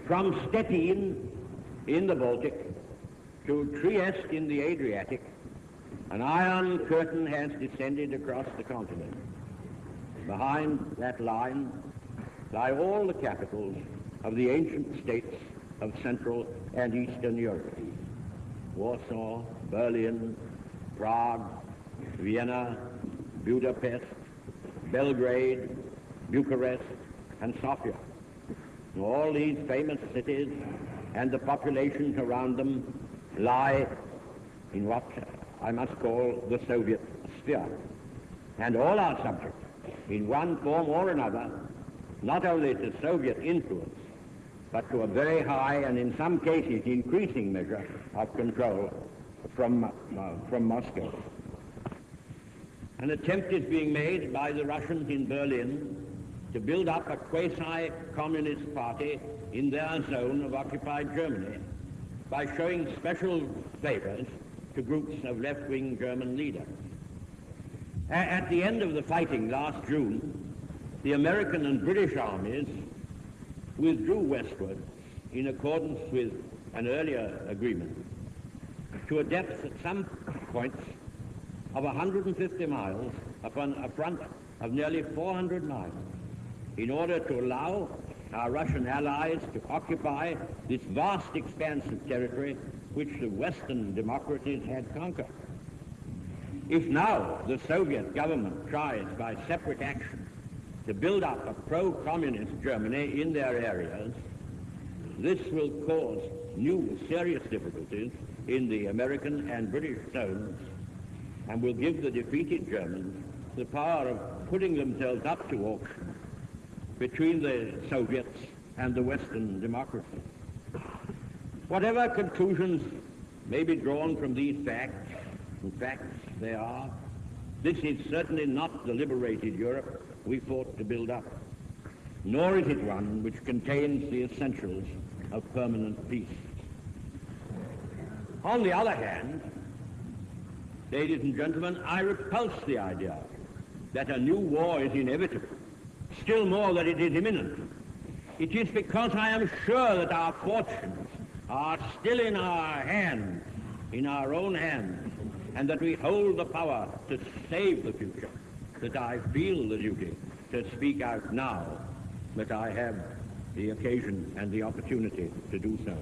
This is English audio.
From Stettin in the Baltic to Trieste in the Adriatic, an iron curtain has descended across the continent. Behind that line lie all the capitals of the ancient states of Central and Eastern Europe: Warsaw, Berlin, Prague, Vienna, Budapest, Belgrade, Bucharest, and Sofia. All these famous cities and the populations around them lie in what I must call the Soviet sphere. And all are subject, in one form or another, not only to Soviet influence, but to a very high and in some cases increasing measure of control from Moscow. An attempt is being made by the Russians in Berlin to build up a quasi-communist party in their zone of occupied Germany by showing special favors to groups of left-wing German leaders. At the end of the fighting last June, the American and British armies withdrew westward in accordance with an earlier agreement to a depth at some points of 150 miles upon a front of nearly 400 miles, in order to allow our Russian allies to occupy this vast expanse of territory which the Western democracies had conquered. If now the Soviet government tries by separate action to build up a pro-communist Germany in their areas, this will cause new serious difficulties in the American and British zones and will give the defeated Germans the power of putting themselves up to auction between the Soviets and the Western democracies. Whatever conclusions may be drawn from these facts, and facts they are, this is certainly not the liberated Europe we fought to build up, nor is it one which contains the essentials of permanent peace. On the other hand, ladies and gentlemen, I repulse the idea that a new war is inevitable, still more that it is imminent. It is because I am sure that our fortunes are still in our hands, in our own hands, and that we hold the power to save the future, that I feel the duty to speak out now, that I have the occasion and the opportunity to do so.